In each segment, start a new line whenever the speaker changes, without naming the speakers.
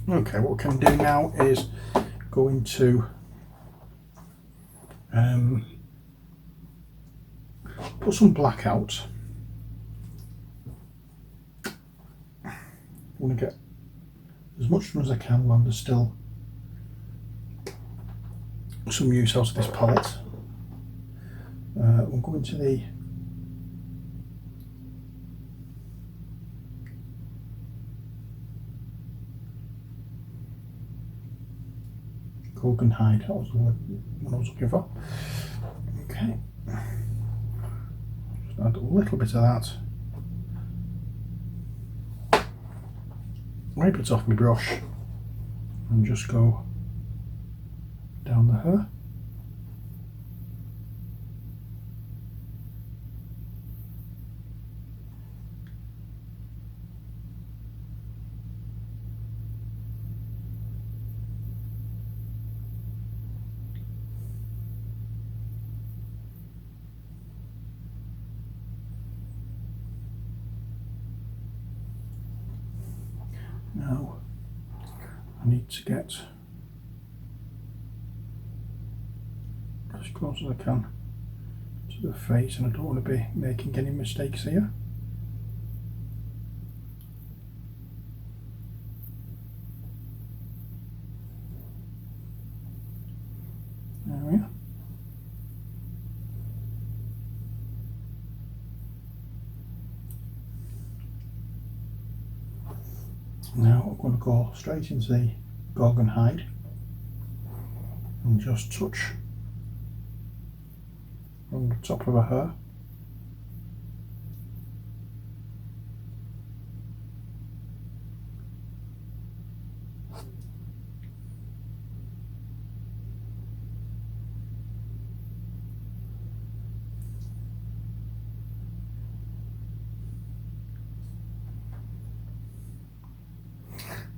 Okay, what we can do now is go into put some black out. I want to get as much done as I can while there's still some use out of this palette. We'll go into the Gorgon hide, that was the word I was looking for. Okay, just add a little bit of that. Wipe it off my brush and just go down the hair. Now I need to get as close as I can to the face, and I don't want to be making any mistakes here. There we are. Now I'm going to go straight into the Gorgon hide and just touch on the top of her hair.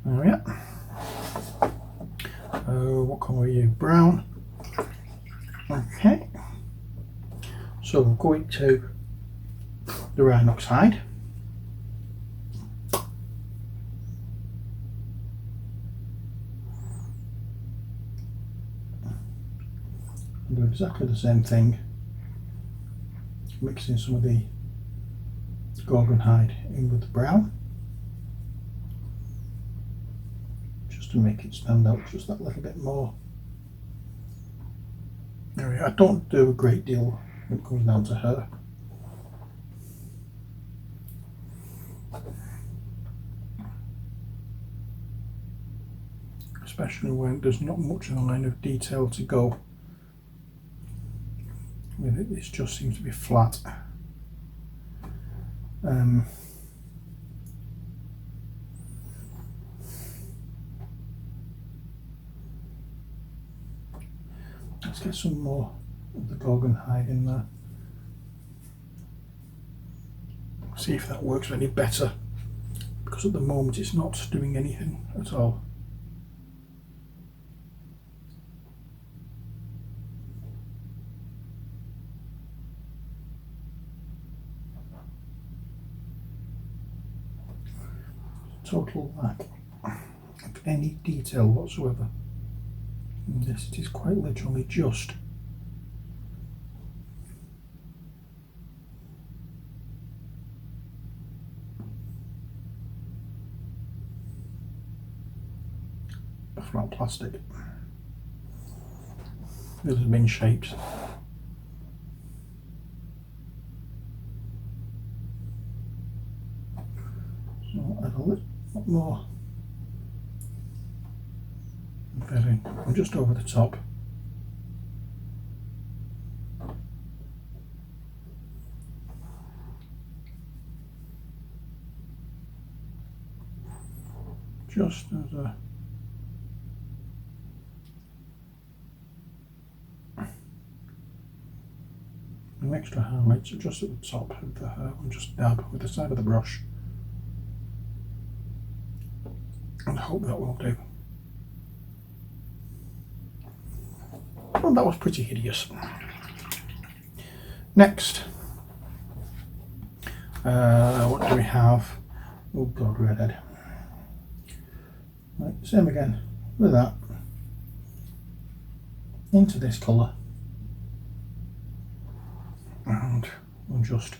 There we are. What colour are you? Brown. Okay. So we'll go into the Rhinox hide. And do exactly the same thing, mixing some of the Gorgon hide in with the brown, just to make it stand out just that little bit more. There we are. I don't do a great deal when it comes down to her. Especially when there's not much of a line of detail to go with it. This just seems to be flat. Let's get some more of the Gorgon hide in there. See if that works any better, because at the moment it's not doing anything at all. Total lack of any detail whatsoever. In this, it is quite literally just a flat plastic that has been shaped. So I'll add a little more filling just over the top. Just as an extra highlight, so just at the top of the hair, and just dab with the side of the brush, and I hope that will do. Well, that was pretty hideous. Next, what do we have? Oh God, redhead. Right, same again with that, into this colour, and we'll just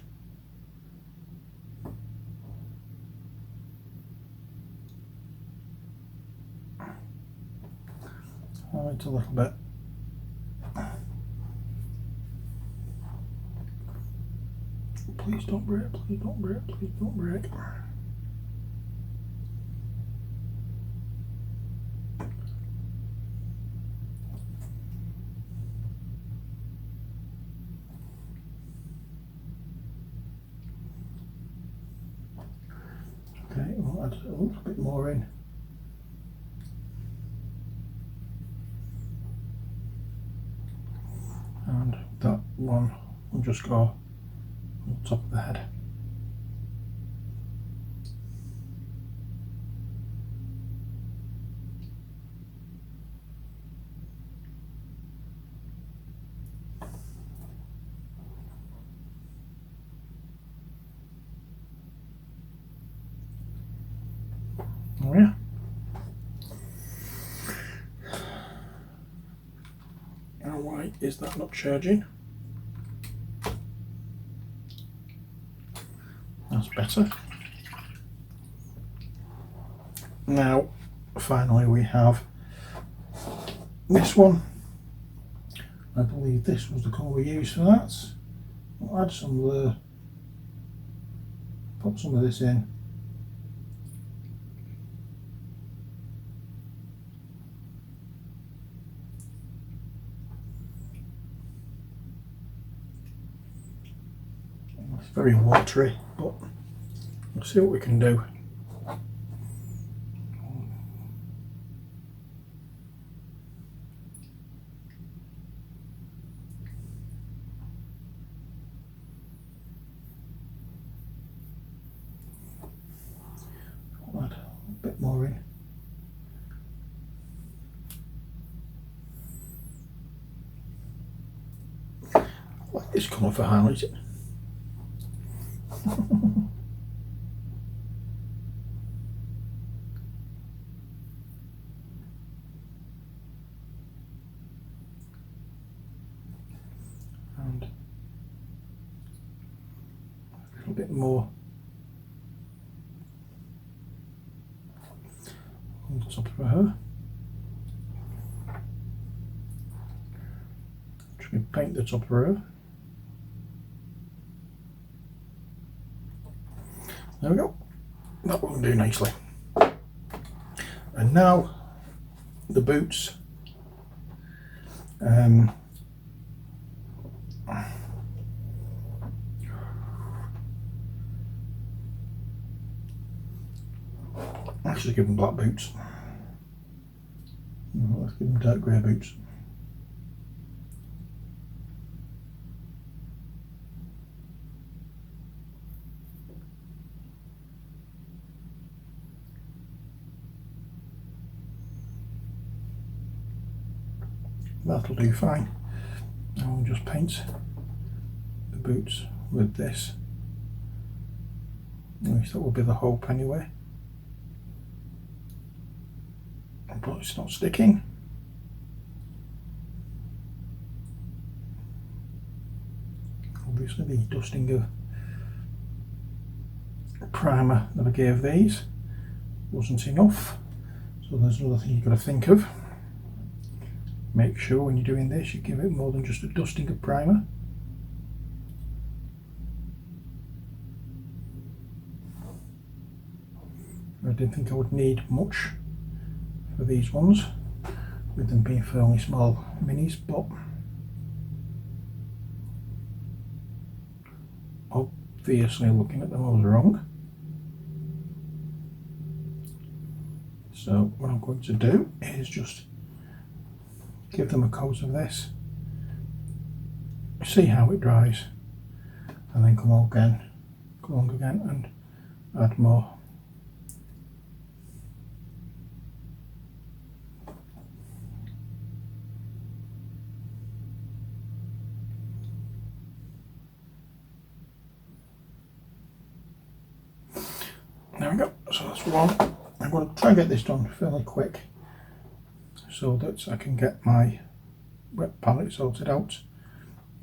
highlight a little bit. Please don't break, please don't break, please don't break. Okay, we'll add a little bit more in. And that one will just go on top of the head. Oh yeah. And why is that not charging? That's better. Now, finally we have this one. I believe this was the colour we used for that. I'll add some of the, pop some of this in. It's very watery, but we'll see what we can do. I'll add a bit more in. I like this colour for highlighting. And a little bit more on the top of her. Just going to paint the top of her. There we go. That will do nicely. And now the boots. Actually give them black boots. No, let's give them dark grey boots. That'll do fine. Now we'll just paint the boots with this. At least that will be the hope anyway. But it's not sticking. Obviously the dusting of primer that I gave these wasn't enough, so there's another thing you've got to think of. Make sure when you're doing this you give it more than just a dusting of primer. I didn't think I would need much for these ones, with them being fairly small minis, but obviously looking at them I was wrong. So what I'm going to do is just give them a coat of this, see how it dries, and then come along again and add more. There we go, so that's one. I'm going to try and get this done fairly quick so that I can get my wet palette sorted out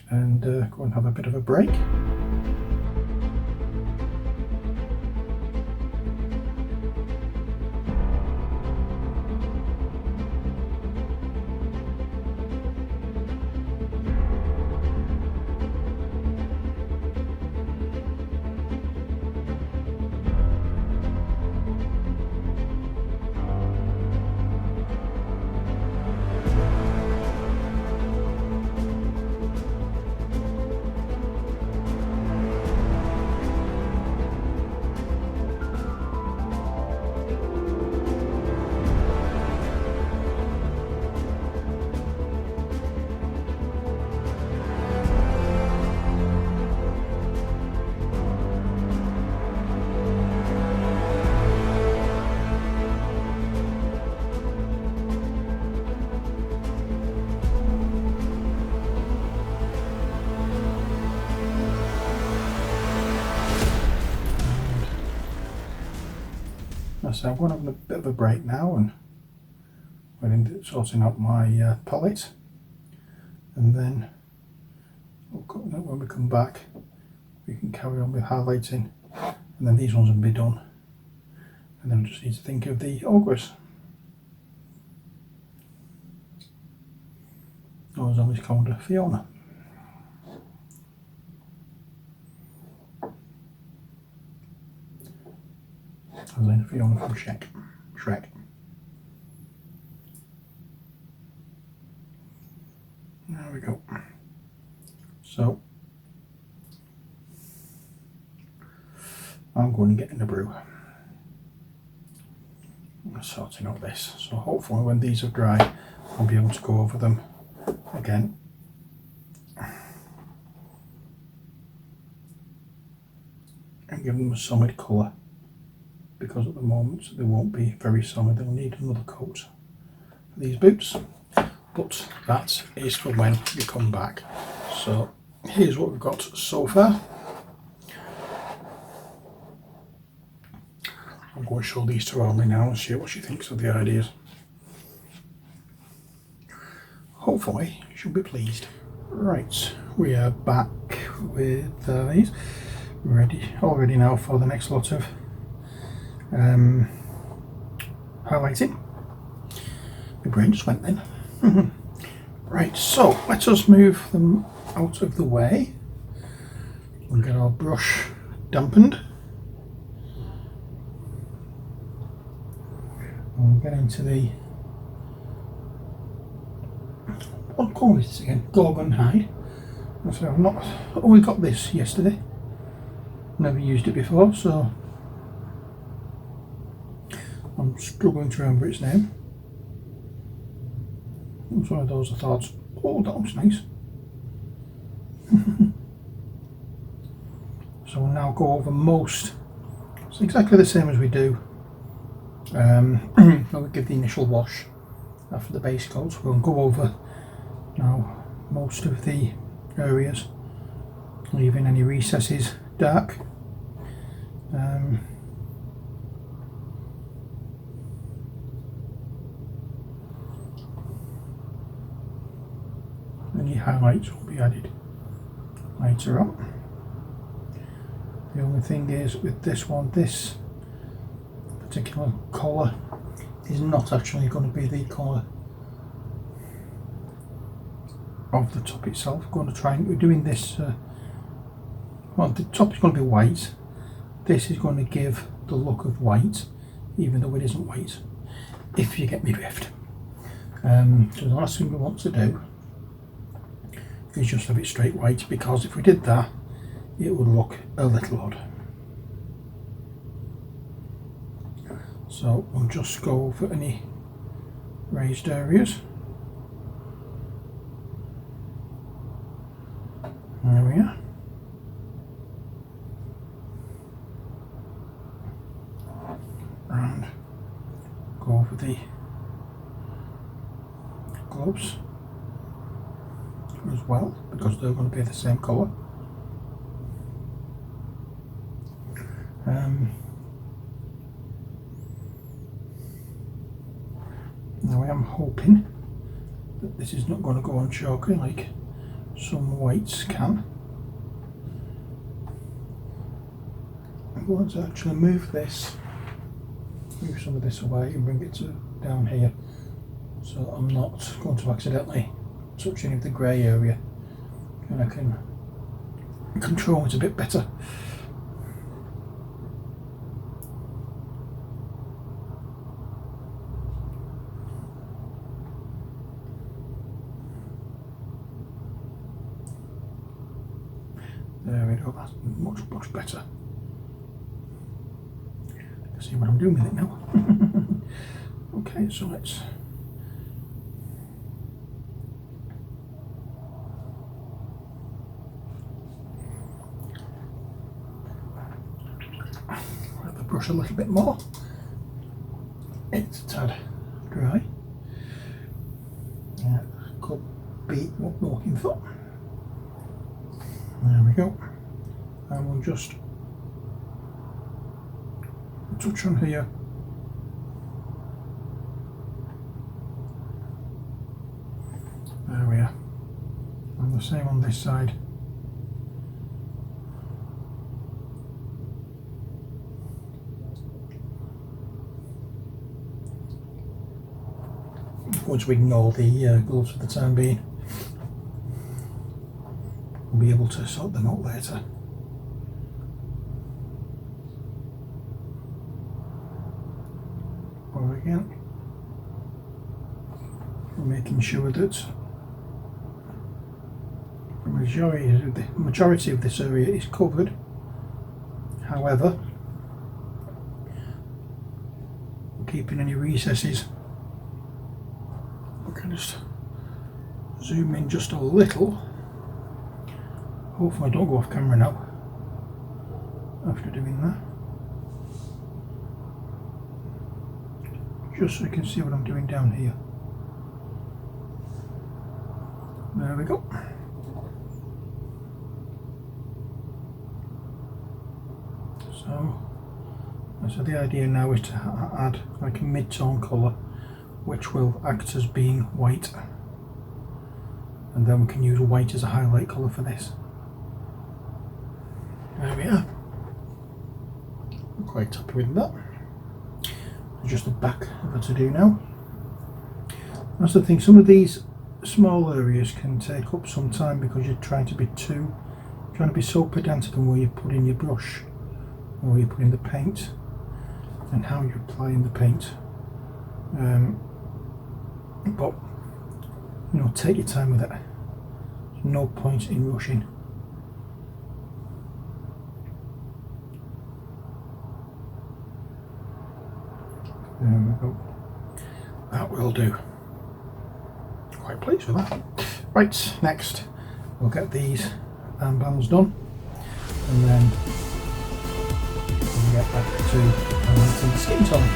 and go and have a bit of a break. So I'm going to have a bit of a break now and we're sorting out my palette, and then when we come back we can carry on with highlighting, and then these ones will be done, and then I just need to think of the augurs. I was always called her Fiona. As in Fiona from Shrek. There we go. So I'm going to get in the brew. I'm sorting out this. So hopefully when these are dry I'll be able to go over them again. And give them a solid colour, because at the moment they won't be very solid. They'll need another coat for these boots, but that is for when we come back. So here's what we've got so far. I'm going to show these to Orly now and see what she thinks of the ideas. Hopefully she'll be pleased. Right, we are back with these already now for the next lot of highlighting. My brain just went then. Right, so let us move them out of the way and get our brush dampened. And we'll get into the, what colour is this again? Gorgon hide. So I've only got this yesterday. Never used it before, so I'm struggling to remember its name. It was one of those I thought, oh, that looks nice. So we'll now go over most. It's exactly the same as we do. We'll give the initial wash after the base coat. We'll go over now most of the areas, leaving any recesses dark. Any highlights will be added later on. The only thing is with this one, this particular colour is not actually going to be the colour of the top itself. We're doing this, well, the top is going to be white. This is going to give the look of white, even though it isn't white, if you get me drift. So the last thing we want to do is just have it straight white, because if we did that it would look a little odd. So we'll just go over any raised areas. There we are. And go over the gloves as well, because they're going to be the same colour. Now I am hoping that this is not going to go on chalky like some whites can. I'm going to actually move some of this away and bring it down here, so that I'm not going to accidentally touch any of the grey area, and I can control it a bit better. There we go, that's much better. See what I'm doing with it now. Okay, so let's wet the brush a little bit more. It's a tad dry. Yeah, could be what we're looking for. There we go. And we'll just touch on here. There we are. And the same on this side. I'm going to ignore the gloves for the time being. We'll be able to sort them out later. Or again, making sure that the majority of this area is covered. However, keeping any recesses. I can just zoom in just a little. Hopefully I don't go off camera now after doing that. Just so you can see what I'm doing down here. There we go. So the idea now is to add like a mid-tone colour, which will act as being white, and then we can use white as a highlight colour for this. There we are. I'm quite happy with that. Just the back of it to do now. That's the thing, some of these small areas can take up some time because you're trying to be so pedantic on where you put in your brush, or where you put in the paint, and how you're applying the paint. But you know, take your time with it. There's no point in rushing. There we go. That will do. Quite pleased with that. Right, next we'll get these armbands done, and then we'll get back to the skin tone.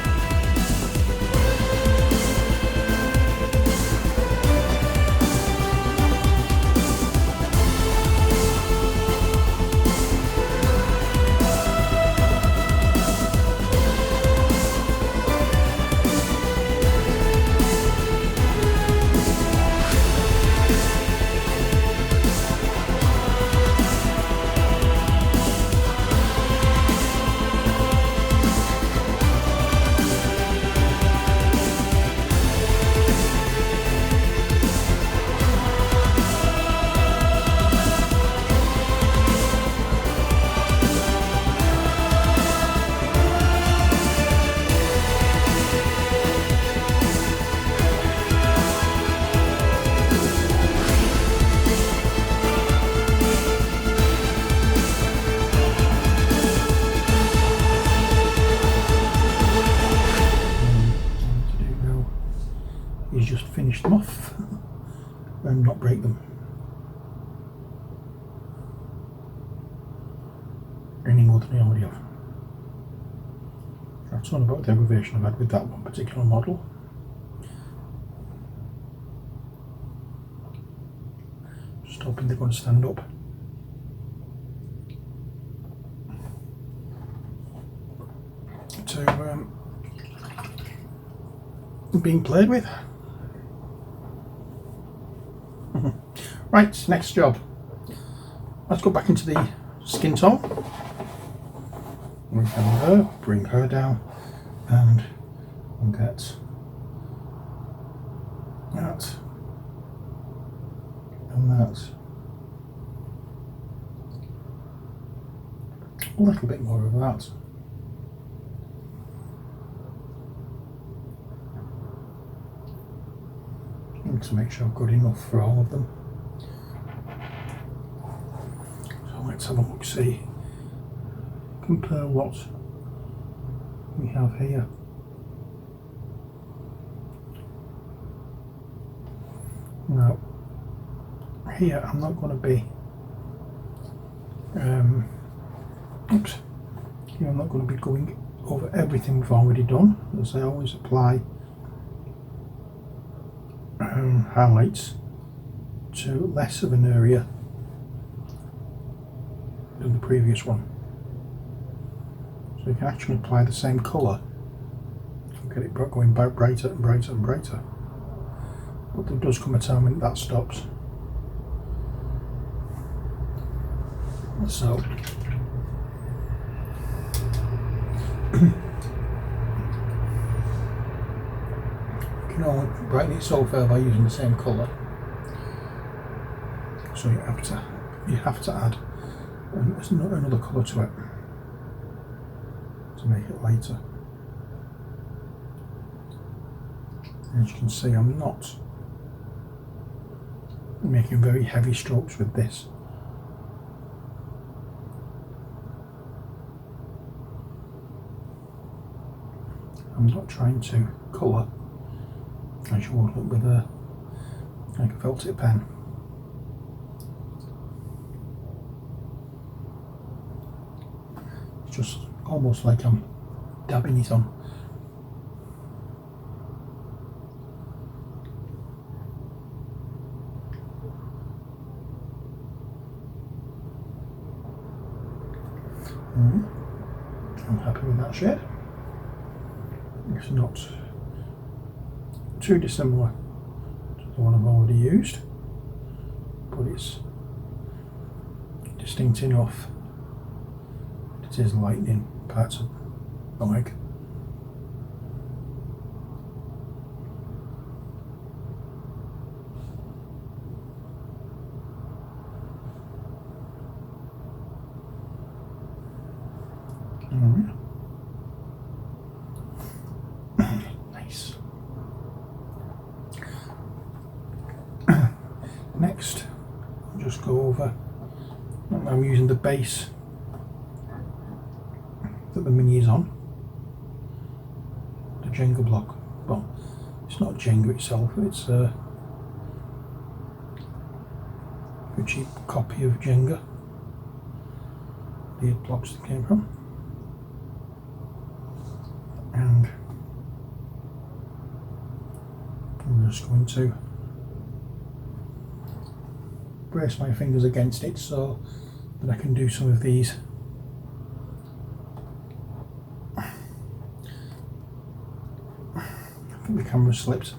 Is just finish them off and not break them any more than I already have. That's all about the aggravation I've had with that one particular model. Just hoping they're going to stand up. To being played with. Right, next job. Let's go back into the skin tone. We found her, bring her down, and we'll get that and that. A little bit more of that. And to make sure I've got enough for all of them. So let's have a look, see, compare what we have here. Now, here I'm not going to be, oops, here I'm not going to be going over everything we've already done, as I always apply highlights to less of an area than the previous one. So you can actually apply the same colour and get it going brighter and brighter and brighter. But there does come a time when that stops. So you can only brighten it so far by using the same colour. So you have to add another colour to it to make it lighter. As you can see, I'm not making very heavy strokes with this. I'm not trying to colour as you would with like a felt tip pen. It's just almost like I'm dabbing it on. I'm happy with that shade. It's not too dissimilar to the one I've already used, but it's distinct enough. It is lightening parts of the leg. Nice. Next, I'll just go over. I'm using the base that the mini is on, the Jenga block. Well, it's not Jenga itself, it's a cheap copy of Jenga, the blocks that came from. And I'm just going to brace my fingers against it so that I can do some of these the camera slipped.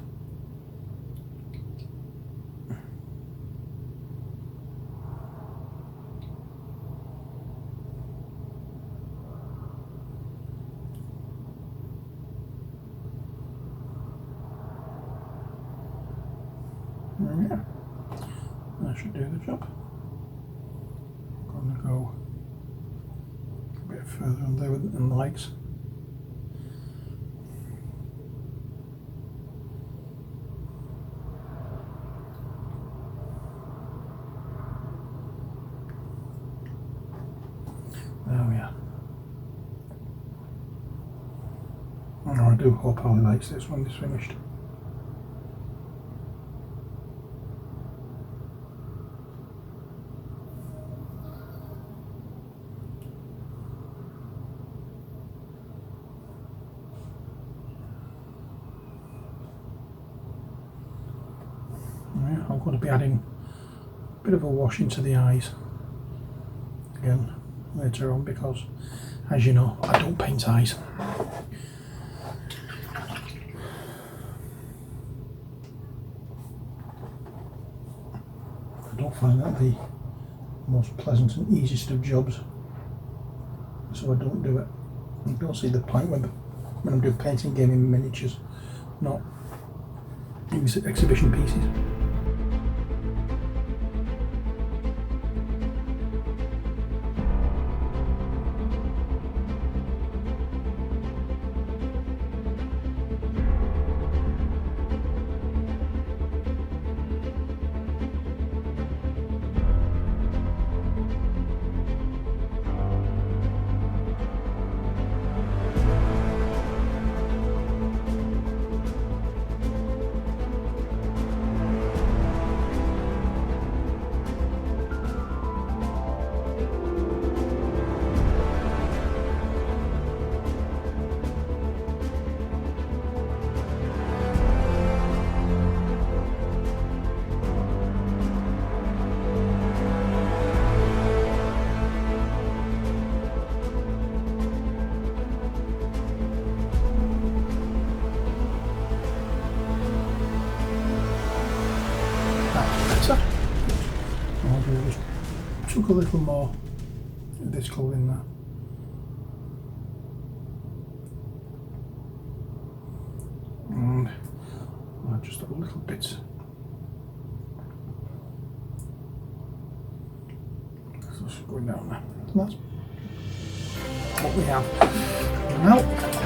Yeah, that should do the job. I'm going to go a bit further on there with the legs. There we are. Oh, I do hope Holly likes this when it's finished. I'm going to be adding a bit of a wash into the eyes again later on, because as you know, I don't paint eyes. find that the most pleasant and easiest of jobs, so I don't do it. I don't see the point when I'm doing painting gaming miniatures, not exhibition pieces. I'll just chuck a little more of this colour in there. And just a little bit. So it's going down there. That's what we have. Now